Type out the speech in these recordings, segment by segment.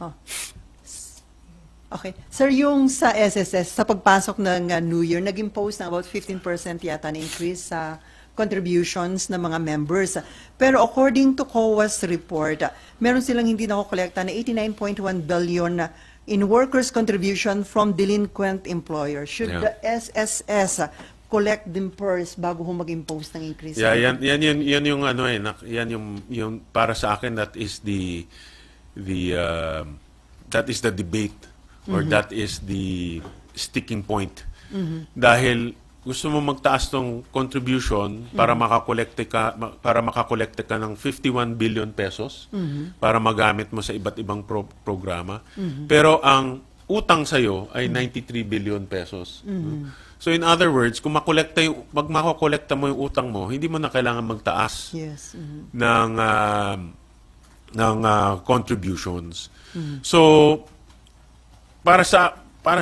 Oh. Okay. Sir, yung sa SSS, sa pagpasok ng New Year, nag-impose na about 15% yata na increase sa contributions ng mga members. Pero according to COA's report, meron silang hindi nakokolekta na 89.1 billion in workers' contribution from delinquent employers. Should the SSS collect them first bago mag-impose ng increase? Yeah, yan yung ano yan yung para sa akin that is the debate or that is the sticking point. Dahil gusto mo magtaas ng contribution para makakolekte ka ng 51 billion pesos para magamit mo sa iba't ibang programa. Pero ang utang sa'yo ay 93 billion pesos. So in other words, kung makakolekta mo yung utang mo, hindi mo na kailangan magtaas ng contributions. So para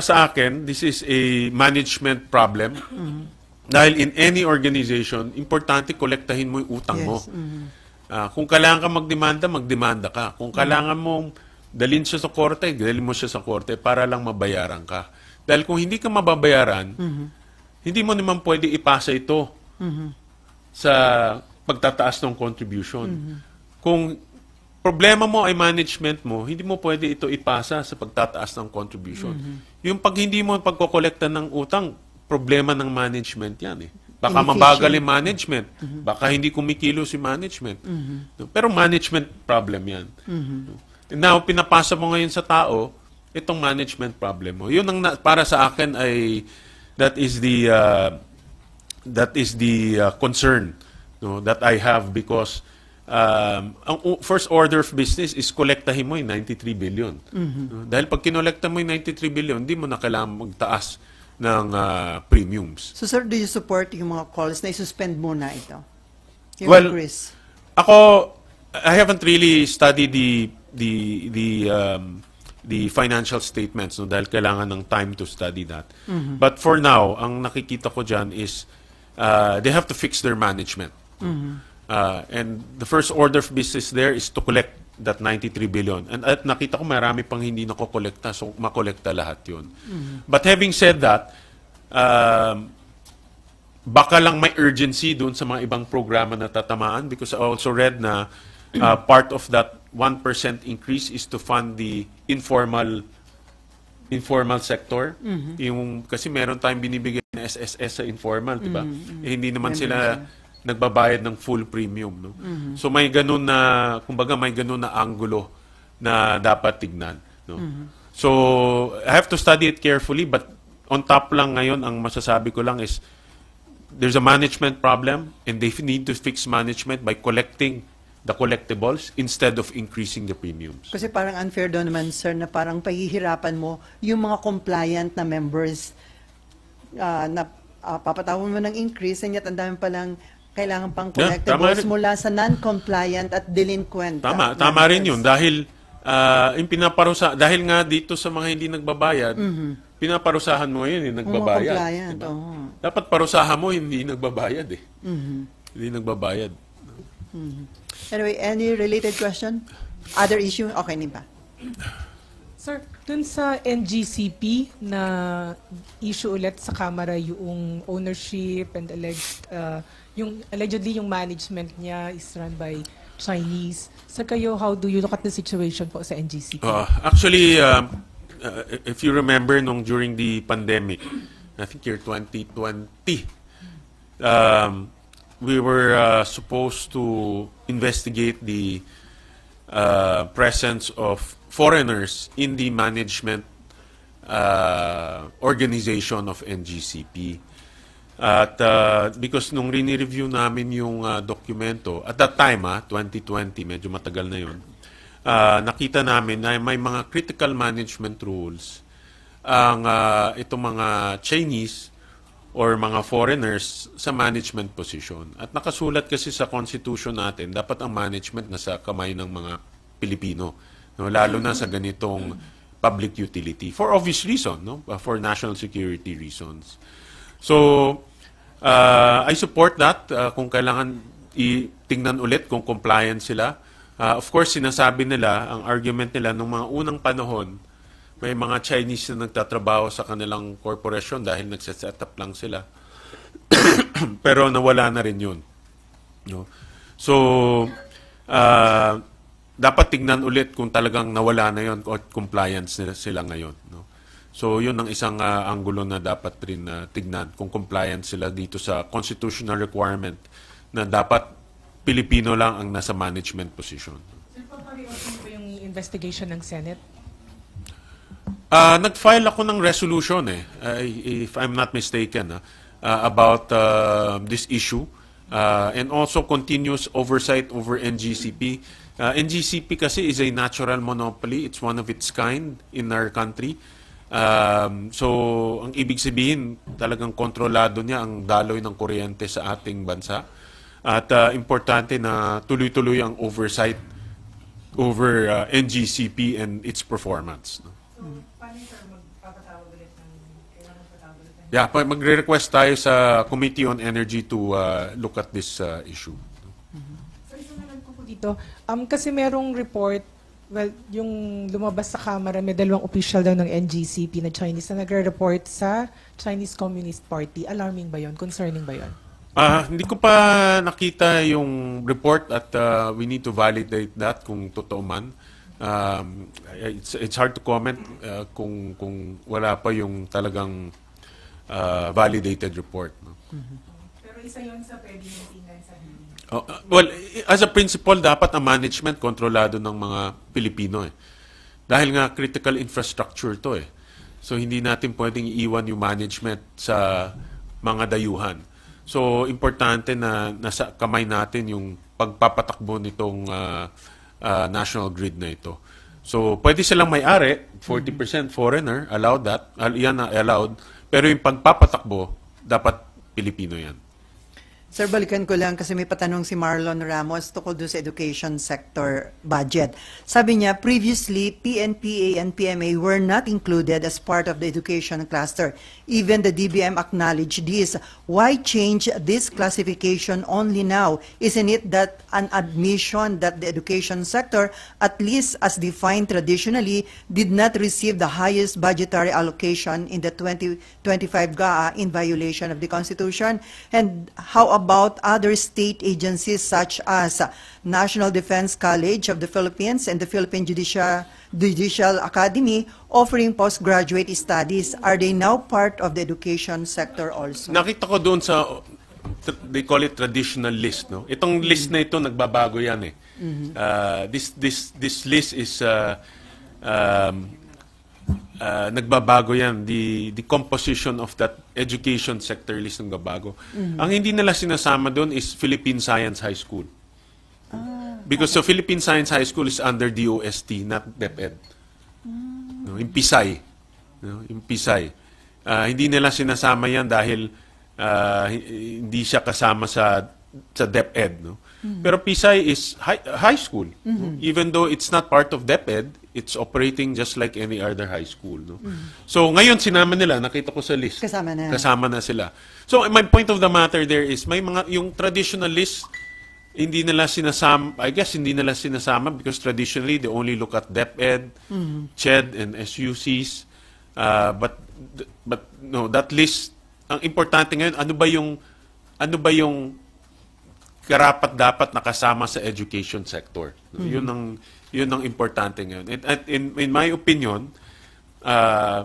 sa akin, this is a management problem. Dahil in any organization, importante kolektahin mo yung utang mo. Kung kailangan ka magdemanda ka. Kung kailangan mong dalhin siya sa korte, dalhin mo siya sa korte para lang mabayaran ka. Dahil kung hindi ka mababayaran, hindi mo naman pwede ipasa ito sa pagtataas ng contribution. Kung problema mo ay management mo, hindi mo pwede ito ipasa sa pagtataas ng contribution. Yung pag hindi mo pagkokolekta ng utang, problema ng management yan eh. Baka mabagal yung management. Baka hindi kumikilo si management. Pero management problem yan. Now, pinapasa mo ngayon sa tao, itong management problem mo. Yun ang para sa akin ay that is the concern that I have because ang first order of business is kolektahin mo yung 93 billion. Dahil pag kinolekta mo yung 93 billion, hindi mo na kailangan magtaas ng premiums. So sir, do you support yung mga calls na i-suspend muna ito? Yung increase? Ako, I haven't really studied the financial statements dahil kailangan ng time to study that. But for now, ang nakikita ko dyan is they have to fix their management. And the first order of business there is to collect that 93 billion. And at nakita ko marami pang hindi nakokolekta, so makolekta lahat yun. But having said that, baka lang may urgency dun sa mga ibang programa na tatamaan because I also read na part of that 1% increase is to fund the informal sector. Yung, kasi meron tayong binibigay na SSS sa informal, di ba? Hindi naman sila nagbabayad ng full premium. No? So may ganun na, kumbaga may ganun na angulo na dapat tignan. No? So I have to study it carefully but on top lang ngayon, ang masasabi ko lang is there's a management problem and they need to fix management by collecting the collectibles instead of increasing the premiums. Kasi parang unfair doon naman, sir, na parang pahihirapan mo yung mga compliant na members na papatawon mo ng increase and yet ang dami palang kailangan pang collectibles mula sa non-compliant at delinquent. Tama rin yun. Dahil yung pinaparusa, dahil nga dito sa mga hindi nagbabayad, pinaparusahan mo yun, yung nagbabayad. Diba? Dapat parusahan mo, hindi nagbabayad eh. Hindi nagbabayad. Anyway, any related question? Other issue? Okay, Nipa. Sir, dun sa NGCP na issue ulit sa Kamara yung ownership and allegedly yung management niya is run by Chinese. So kayo, how do you look at the situation po sa NGCP? Actually, if you remember during the pandemic, I think year 2020, we were supposed to investigate the presence of foreigners in the management organization of NGCP. At because nung rini-review namin yung dokumento, at that time, 2020, medyo matagal na yun, nakita namin na may mga critical management rules ang itong mga Chinese or mga foreigners sa management position. At nakasulat kasi sa constitution natin, dapat ang management nasa kamay ng mga Pilipino, no? Lalo na sa ganitong public utility. For obvious reason, no? For national security reasons. So, I support that. Kung kailangan tingnan ulit kung compliant sila Of course, sinasabi nila, ang argument nila, nung mga unang panahon, may mga Chinese na nagtatrabaho sa kanilang corporation dahil nagsiset up lang sila. Pero nawala na rin yun. No? So, dapat tignan ulit kung talagang nawala na yun o compliance sila ngayon. No? So, yun ang isang anggulo na dapat rin tignan kung compliance sila dito sa constitutional requirement na dapat Pilipino lang ang nasa management position. Sir, papareosin ba yung investigation ng Senate? Nag-file ako ng resolution if I'm not mistaken, about this issue and also continuous oversight over NGCP. NGCP kasi is a natural monopoly. It's one of its kind in our country. So, ang ibig sabihin, talagang kontrolado niya ang daloy ng kuryente sa ating bansa. At importante na tuloy-tuloy ang oversight over NGCP and its performance. No? So, paano sir magpapatawag ulit ng kailangan patawag ulit ng Yeah, magre-request tayo sa Committee on Energy to look at this issue. So, isa na lang po dito. Kasi merong report, well, yung lumabas sa Kamara, may dalawang official daw ng NGCP na Chinese na nagre-report sa Chinese Communist Party. Alarming ba yun? Concerning ba yun? Hindi ko pa nakita yung report at we need to validate that kung totoo man. It's hard to comment kung wala pa yung talagang validated report. No? Pero isa yun sa pwede yung tingnan sa hearing. Well, as a principle, dapat ang management kontrolado ng mga Pilipino. Dahil nga critical infrastructure to . So hindi natin pwedeng iiwan yung management sa mga dayuhan. So importante na nasa kamay natin yung pagpapatakbo nitong national grid na ito. So pwede silang may-ari, 40% foreigner, allowed that, yan na allowed, pero yung pagpapatakbo, dapat Pilipino yan. Sir, balikan ko lang kasi may patanong si Marlon Ramos tungkol doon sa education sector budget. Sabi niya, previously, PNPA and PMA were not included as part of the education cluster. Even the DBM acknowledged this. Why change this classification only now? Isn't it that an admission that the education sector, at least as defined traditionally, did not receive the highest budgetary allocation in the 2025 GAA in violation of the Constitution? And how about other state agencies such as National Defense College of the Philippines and the Philippine Judicial Academy offering postgraduate studies? Are they now part of the education sector also? Nakita ko doon sa, they call it traditional list. No? Itong list na ito, nagbabago yan . This list is nagbabago yan. The composition of that education sector list nagbabago. Ang hindi nila sinasama doon is Philippine Science High School. Because the Philippine Science High School is under DOST, not DepEd. No, yung Pisay. No, yung Pisay. Hindi nila sinasama yan dahil hindi siya kasama sa DepEd. No? Pero Pisay is high school. No? Even though it's not part of DepEd, it's operating just like any other high school. No? So ngayon sinama nila, nakita ko sa list. Kasama na sila. So my point of the matter there is, may mga, yung traditional list, hindi nila sinasama, I guess hindi nila sinasama because traditionally they only look at DepEd, CHED, and SUCs. But no, that list, ang importante ngayon, ano ba yung karapat-dapat nakasama sa education sector. Yun ang importante ngayon. In my opinion,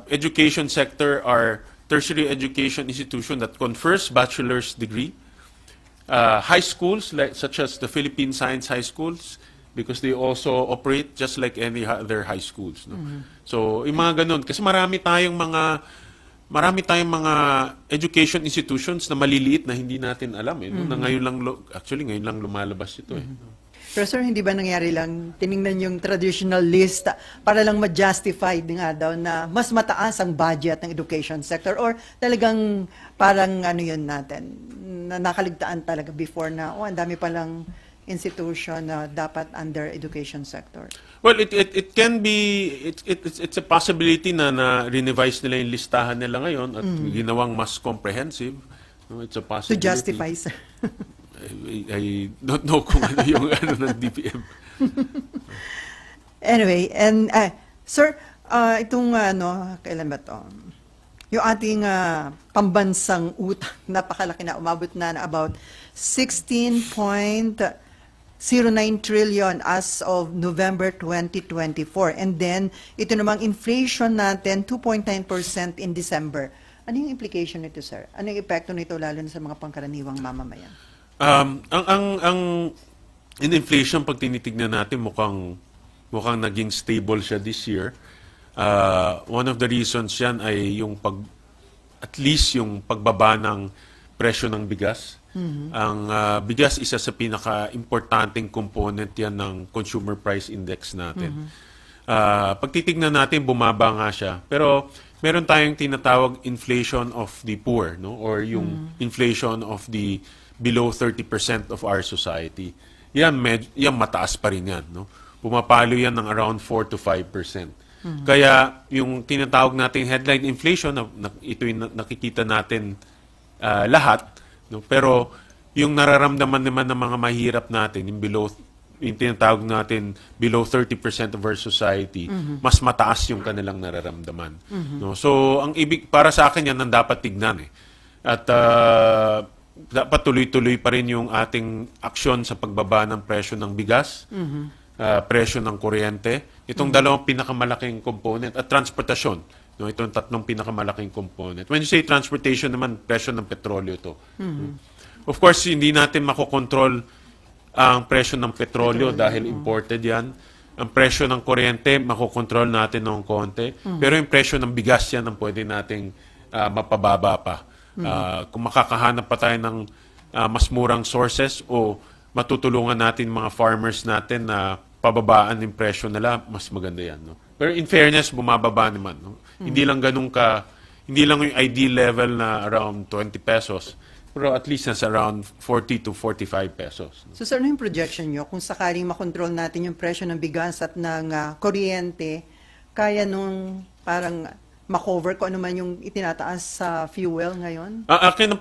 education sector are tertiary education institution that confers bachelor's degree. High schools such as the Philippine Science High Schools, because they also operate just like any other high schools. No? So, yung mga ganun. Kasi marami tayong mga education institutions na maliliit na hindi natin alam. Na ngayon lang lumalabas ito. Pero sir, hindi ba nangyari lang, tiningnan yung traditional list para lang ma-justify nga daw na mas mataas ang budget ng education sector, or talagang parang ano yun natin, na nakaligtaan talaga before na, ang dami palang institution na dapat under education sector? Well, it can be, it's a possibility na revise nila yung listahan nila ngayon at ginawang mas comprehensive. No, it's a possibility. To justify, sir. I don't know kung ano yung ano ng DPM. Anyway, and sir, itong kailan ba to? Yung ating pambansang utang, napakalaki na, umabot na about 16.09 trillion as of November 2024. And then, ito namang inflation natin, 2.9% in December. Ano yung implication nito, sir? Ano yung epekto nito lalo na sa mga pangkaraniwang mamamayan? Ang in inflation, pag tinitignan natin, mukhang naging stable siya this year. One of the reasons yan ay at least yung pagbaba ng presyo ng bigas. Ang bigas, isa sa pinaka-importanting component yan ng consumer price index natin. Pag titignan natin, bumaba nga siya. Pero meron tayong tinatawag inflation of the poor, no? Or yung inflation of the below 30% of our society. Yan mataas pa rin yan, no? Pumapalo yan ng around 4 to 5%. Kaya yung tinatawag nating headline inflation, ito yung nakikita natin lahat, no? Pero yung nararamdaman naman ng mga mahirap natin, yung tinatawag natin below 30% of our society, mas mataas yung kanilang nararamdaman. No? So, ang para sa akin yan ang dapat tignan. At dapat tuloy-tuloy pa rin yung ating aksyon sa pagbaba ng presyo ng bigas, presyo ng kuryente, itong dalawang pinakamalaking component, at transportasyon. No, itong tatlong pinakamalaking component. When you say transportation naman, presyo ng petrolyo to. Of course, hindi natin makokontrol ang presyo ng petrolyo dahil imported yan. Ang presyo ng kuryente, makokontrol natin ng konti. Pero yung presyo ng bigas yan ang pwede nating mapababa pa. Kung makakahanap pa tayo ng mas murang sources o matutulungan natin mga farmers natin na pababaan yung presyo nila, mas maganda yan. No? Pero in fairness, bumababa naman. No? Hindi lang hindi lang yung ideal level na around 20 pesos, pero at least nasa around 40 to 45 pesos. So, sir, ano yung projection nyo? Kung sakaling makontrol natin yung presyo ng bigas at ng kuryente, kaya nung parang makover ko ano man yung itinataas sa fuel ngayon? Akin ang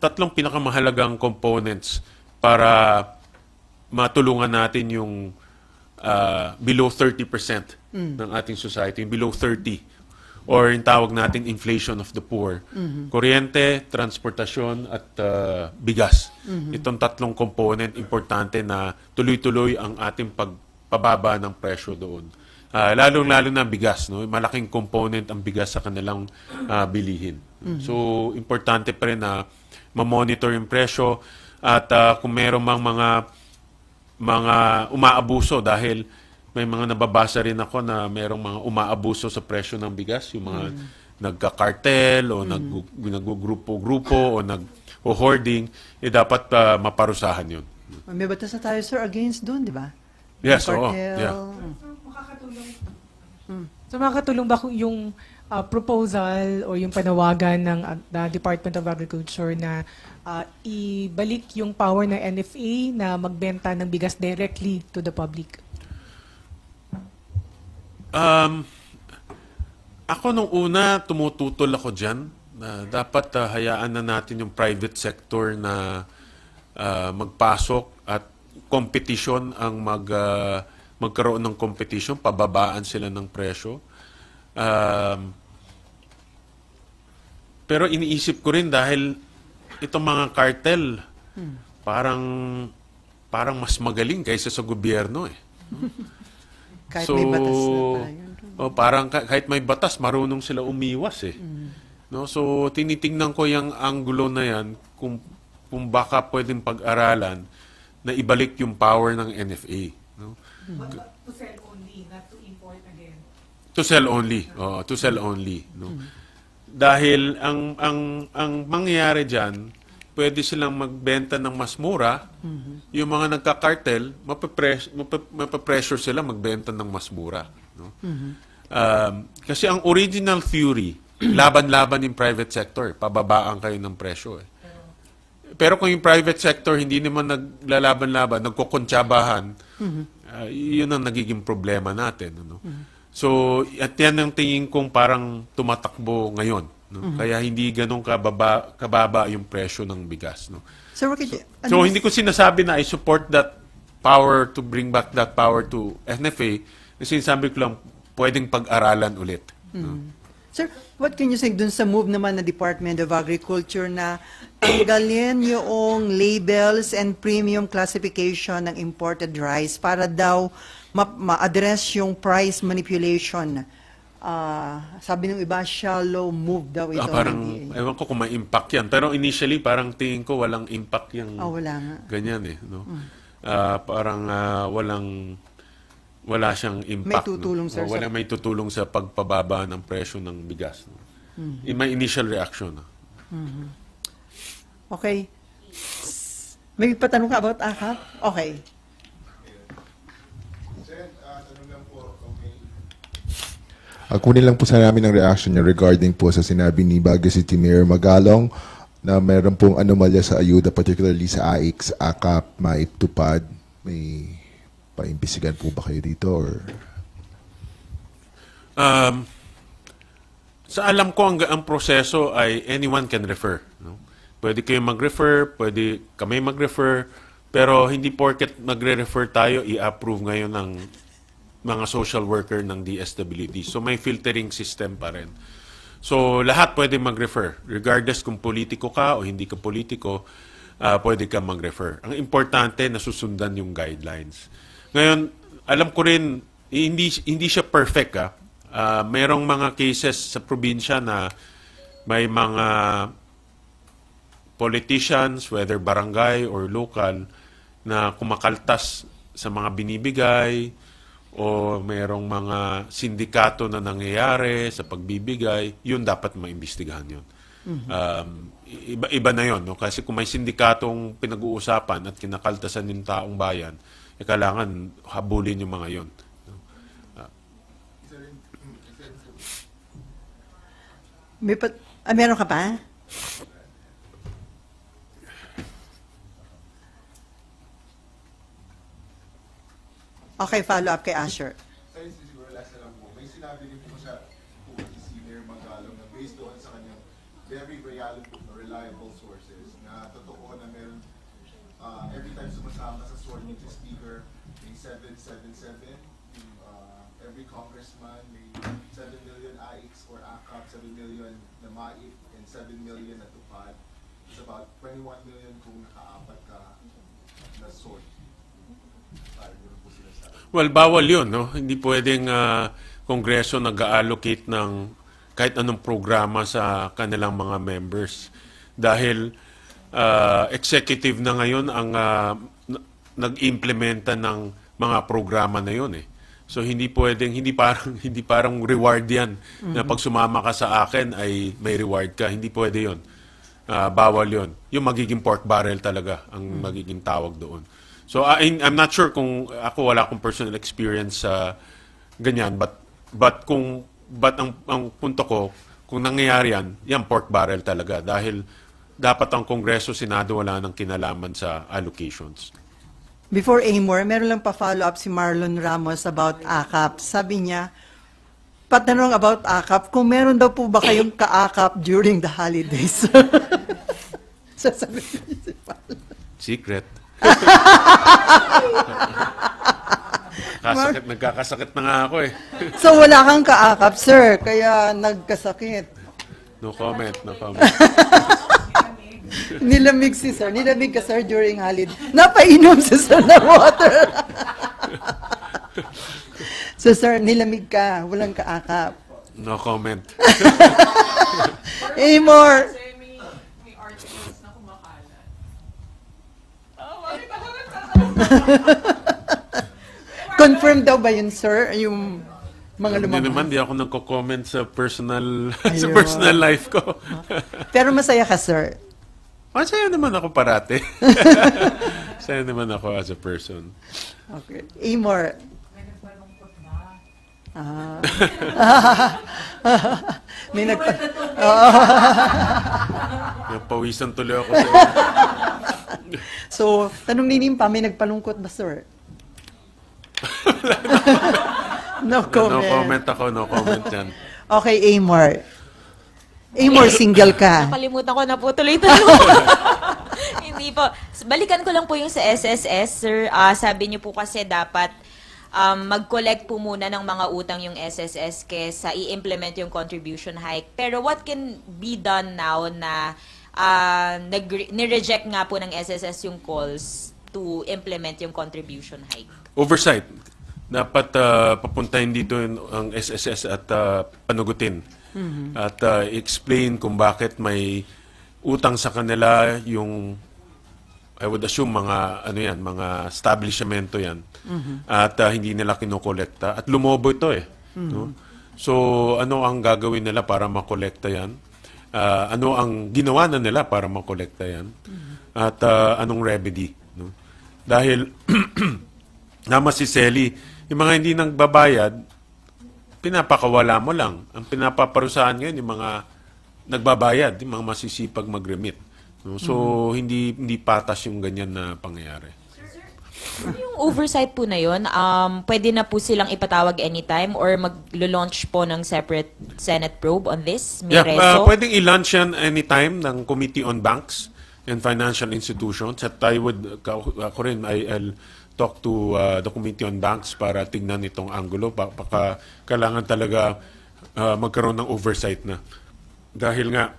tatlong pinakamahalagang components para matulungan natin yung below 30% ng ating society, yung below 30, or yung tawag natin inflation of the poor. Kuryente, transportasyon, at bigas. Itong tatlong component importante na tuloy-tuloy ang ating pagpababa ng presyo doon. Lalong-lalo na bigas, no? Malaking component ang bigas sa kanilang bilihin. So, importante pa rin na ma-monitor yung presyo at kung meron mang mga umaabuso, dahil may mga nababasa rin ako na merong mga umaabuso sa presyo ng bigas, yung mga nagka-cartel o nag-grupo-grupo o hoarding, dapat maparusahan yun. May batas na tayo, sir, against doon, di ba? Yes, Yung oo. cartel. Yeah. So makakatulong ba kung yung proposal o yung panawagan ng Department of Agriculture na ibalik yung power ng NFA na magbenta ng bigas directly to the public? Ako nung una, tumututol ako dyan na dapat hayaan na natin yung private sector na magpasok at competition ang magkaroon ng competition, pababaan sila ng presyo. Pero iniisip ko rin dahil itong mga cartel parang mas magaling kaysa sa gobyerno eh. Kahit may batas na tayo. Parang kahit may batas, marunong sila umiwas eh. No? So tinitingnan ko yung anggulo na yan kung baka pwedeng pag-aralan na ibalik yung power ng NFA. No? To sell only, not to import again. To sell only. To sell only. No? Dahil ang mangyayari dyan, pwede silang magbenta ng mas mura. Yung mga nagka-cartel, mapapressure sila magbenta ng mas mura. No? Kasi ang original theory, laban-laban yung private sector, pababaan kayo ng presyo. Eh. Pero kung yung private sector hindi naman naglalaban-laban, nagkukuntsabahan, yun ang nagiging problema natin. Ano? So, at yan ang tingin kong parang tumatakbo ngayon. No? Kaya hindi ganun kababa yung presyo ng bigas. No? Sir, So, hindi ko sinasabi na I support that power to bring back that power to NFA, kasi sinasabi ko lang, pwedeng pag-aralan ulit. No? Sir, what can you say dun sa move naman ng Department of Agriculture na tanggalin yung labels and premium classification ng imported rice para daw ma-address yung price manipulation? Sabi ng iba, shallow move daw ito. Parang, ewan ko kung may impact yan. Pero initially, parang tingin ko walang impact yung wala nga. ganyan eh. No? Parang wala siyang impact. May tutulong, no? sir, Wala may tutulong sa pagpababa ng presyo ng bigas. No? May initial reaction. No? Okay. May patanong ka about AKAP? Okay. Kunin lang po sa namin ang reaction niya regarding po sa sinabi ni Baguio City Mayor Magalong na meron pong anomalya sa ayuda, particularly sa AIX, AKAP, maitupad. May paimbisigan po ba kayo dito? Or? Sa alam ko, ang proseso ay anyone can refer. No? Pwede kayo mag-refer, pwede kami mag-refer, pero hindi porket magre-refer tayo, i-approve ngayon ng mga social worker ng DSWD. So may filtering system pa rin. So lahat pwede mag-refer. Regardless kung politiko ka o hindi ka politiko, pwede ka mag-refer. Ang importante, nasusundan yung guidelines. Ngayon, alam ko rin, hindi siya perfect. Mayroong mga cases sa probinsya na may mga politicians, whether barangay or local, na kumakaltas sa mga binibigay, o mayroong mga sindikato na nangyayari sa pagbibigay, yun dapat maimbestigahan yun. Iba na yun, no? Kasi kung may sindikatong pinag-uusapan at kinakaltasan yung taong bayan, kailangan habulin yung mga yun. Meron ka pa? Okay, follow up kay Asher. Science siguro last na lang po. May sinabi din po sa si Mayor Magalong na based doon sa kanyang very reliable sources na totoo na meron every time sumasama sa sworn into speaker may 777 every congressman may 7 million AIX or AKAP, 7 million na MAIP and 7 million na tupad. It's about 21 million kung nakaapat ka na sword. Well, bawal yun, no? Hindi pwedeng Kongreso nag-allocate ng kahit anong programa sa kanilang mga members. Dahil executive na ngayon ang nag-implementa ng mga programa na yun eh. So hindi parang reward yan na pag sumama ka sa akin ay may reward ka. Hindi pwede yun. Bawal yun. Yung magiging pork barrel talaga ang magiging tawag doon. So I'm not sure kung ako wala akong personal experience sa ganyan, but ang punto ko kung nangyayari yan pork barrel talaga dahil dapat ang Kongreso, Senado wala nang kinalaman sa allocations. Before Amor, meron lang pa-follow up si Marlon Ramos about AKAP. Sabi niya, patanong about AKAP, kung meron daw po ba kayong ka-AKAP during the holidays? Sasabihin niya si Marlon. Secret. Nagkakasakit na nga ako eh. So wala kang ka-AKAP, sir, kaya nagkasakit. No comment. Nilamig si sir. Nilamig ka, sir, during holiday. Napainom si sir ng water. So, sir, nilamig ka. Walang ka-AKAP. No comment. Amor. Kasi may articles na kumakalat. Confirm daw ba yun, sir? Yung mga Hindi lumabas? naman, di ako nagko-comment sa personal sa Ayun. personal life ko. Pero masaya ka, sir. Masaya naman ako parate. Masaya naman ako as a person. Okay. Amor. May nagpa... Napawisan tuloy ako sa So, tanong ni Nimpa, may nagpalungkot ba, sir? No comment. No comment yan. Okay, Amor. Amor, single ka. Nakalimutan ko na po tuloy-tuloy. Hindi po. Balikan ko lang po yung sa SSS, sir. Sabi niyo po kasi dapat mag-collect po muna ng mga utang yung SSS kesa i-implement yung contribution hike. Pero what can be done now na nireject nga po ng SSS yung calls to implement yung contribution hike? Oversight. Dapat papuntahin dito ang SSS at panugutin. At explain kung bakit may utang sa kanila yung, I would assume, mga establishmento yan. At hindi nila kinokolekta. At lumobo ito no? So, ano ang gagawin nila para makolekta yan? Ano ang ginawa na nila para makolekta yan? At anong remedy? No? Dahil, nama si Selly, yung mga hindi nagbabayad, pinapakawala mo lang. Ang pinapaparusahan ngayon, yung mga nagbabayad, yung mga masisipag mag-remit. No? So, hindi patas yung ganyan na pangyayari. Yung oversight po na yun, pwede na po silang ipatawag anytime or mag-launch po ng separate Senate probe on this? May reso? Pwedeng i-launch yan anytime ng Committee on Banks and Financial Institutions. At ako rin, I'll talk to the Committee on Banks para tignan itong angulo. Baka kailangan talaga magkaroon ng oversight na. Dahil nga,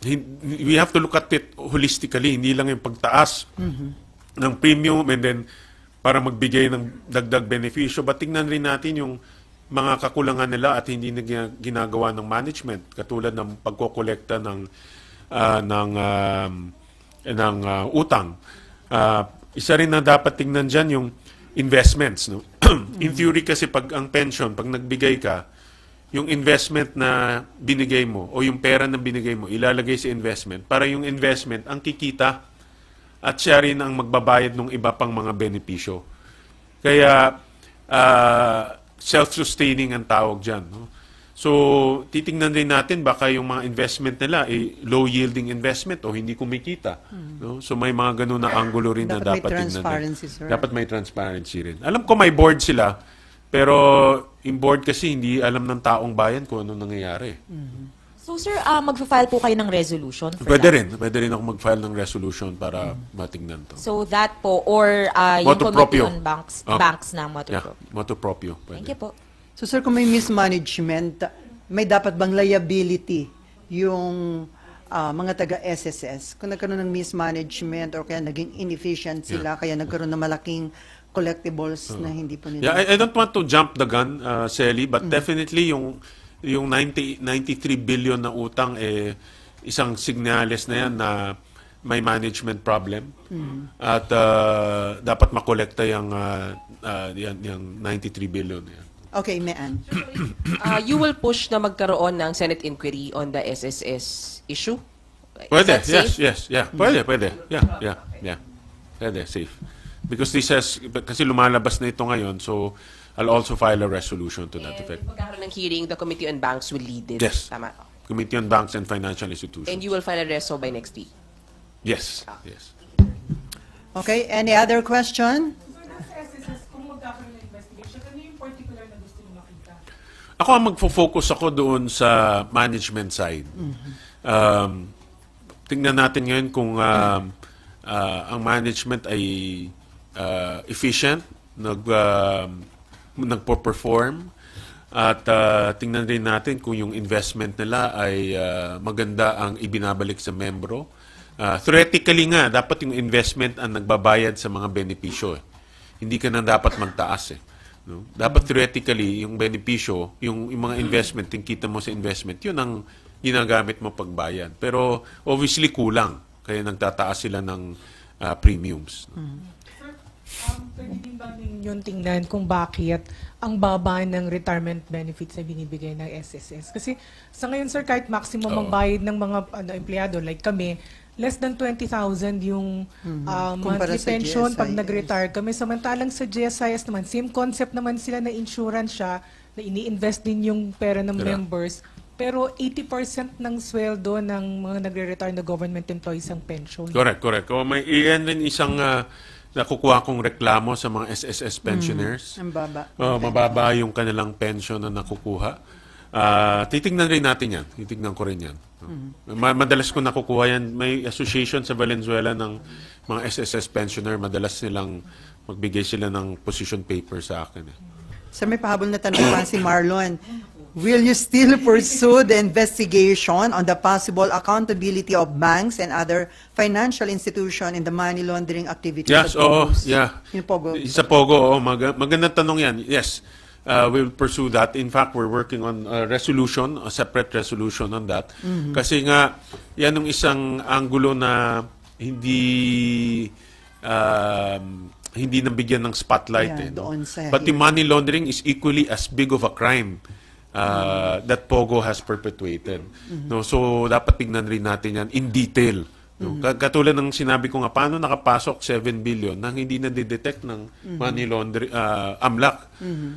we have to look at it holistically. Hindi lang yung pagtaas ng premium and then para magbigay ng dagdag benepisyo. But tignan rin natin yung mga kakulangan nila at hindi na ginagawa ng management. Katulad ng pagkokolekta ng utang. Isa rin na dapat tingnan dyan yung investments. No? In theory kasi pag ang pension, pag nagbigay ka, yung investment na binigay mo o yung pera na binigay mo, ilalagay sa investment para yung investment ang kikita at siya rin ang magbabayad ng iba pang mga benepisyo. Kaya self-sustaining ang tawag dyan. No? So, titingnan din natin baka yung mga investment nila low-yielding investment o hindi kumikita. No? So, may mga ganun na angulo rin na dapat tingnan. Dapat may transparency rin. Alam ko may board sila, pero yung board kasi hindi alam ng taong bayan kung ano nangyayari. So, sir, magpa-file po kayo ng resolution for Pwede that? rin. Pwede rin ako mag-file ng resolution para matingnan to. So, that po, or yung Motu Committee proprio. on Banks ng Motu Yeah, Proprio. motu proprio. Pwede. Thank you po. So sir, kung may mismanagement, may dapat bang liability yung mga taga-SSS? Kung nagkaroon ng mismanagement or kaya naging inefficient sila, kaya nagkaroon ng malaking collectibles na hindi po nila. Yeah, I don't want to jump the gun, Selly, but definitely yung 93 billion na utang, isang signales na yan na may management problem. At dapat makolekta yung 93 billion na yan. Okay, Mean. You will push na magkaroon ng Senate inquiry on the SSS issue? Pwede, Is that safe? yes, yeah. Pwede. Yeah. Pwede, safe. Because this has, kasi lumalabas na ito ngayon, so I'll also file a resolution to that effect. Pagkakaroon ng hearing, the Committee on Banks will lead it. Yes. Tama. Committee on Banks and Financial Institutions. And you will file a reso by next week. Yes. Okay, any other question? Sa SSS, kung magkakaroon ng investigation, ano yung particular na gusto nyo makita? Ako ang magfo-focus ako doon sa management side. Tingnan natin ngayon kung ang management ay efficient, nagpo-perform, at tingnan rin natin kung yung investment nila ay maganda ang ibinabalik sa membro. Theoretically nga, dapat yung investment ang nagbabayad sa mga benepisyo. Hindi ka na dapat magtaas. No? Dapat theoretically, yung benepisyo, yung mga investment, yung kita mo sa investment, yun ang ginagamit mo pagbayad. Pero obviously kulang. Kaya nagtataas sila ng premiums. Pwede din ba yung tingnan kung bakit ang baba ng retirement benefits na binibigay ng SSS? Kasi sa ngayon, sir, kahit maximum ang bayad ng mga empleyado, like kami, less than 20,000 yung Kumpara monthly sa pension pag GSIS. nag-retire kami. Samantalang sa GSIS naman, same concept naman sila na insurance siya, na ini-invest din yung pera ng members. Pero 80% ng sweldo ng mga nagre-retire na government employees ang pension. Correct. O may iyan rin isang nakukuha kong reklamo sa mga SSS pensioners. Ang baba. Mababa yung kanilang pension na nakukuha. titignan rin natin yan. Titignan ko rin yan. Madalas ko nakukuha yan. May association sa Valenzuela ng mga SSS pensioner. Madalas nilang magbigay sila ng position paper sa akin. Sir, may pahabol na tanong pa si Marlon. Will you still pursue the investigation on the possible accountability of banks and other financial institutions in the money laundering activities? Yes, of Pogos? yeah. In Pogo. Sa Pogo, magandang tanong yan. Yes, we'll pursue that. In fact, we're working on a resolution, a separate resolution on that. Kasi nga, yan ang isang anggulo na hindi nabigyan ng spotlight. Yeah, doon sa But the money laundering is equally as big of a crime that Pogo has perpetuated. No, so dapat tignan rin natin yan in detail. No? Katulad ng sinabi ko nga, paano nakapasok 7 billion nang hindi na-detect ng money laundering, AMLAC?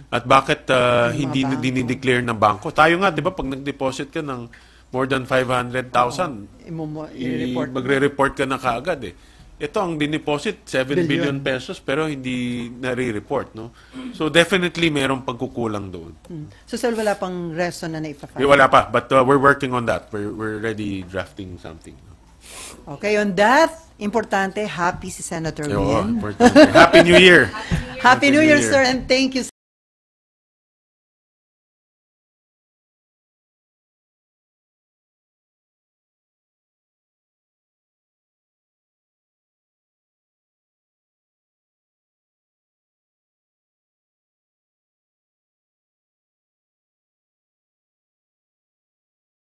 At bakit hindi na dinideclare ng bangko? Tayo nga, di ba, pag nag-deposit ka ng more than 500,000, I-report. magre-report ka na kaagad eh. Ito ang dineposit, 7 billion pesos, pero hindi nare-report, no? So definitely mayroong pagkukulang doon. So, sir, wala pang reason na naipafile? Wala pa, but we're working on that. We're already drafting something. Okay, on that, importante, happy si Senator Win. Important. Happy New Year! Happy New Year, sir, and thank you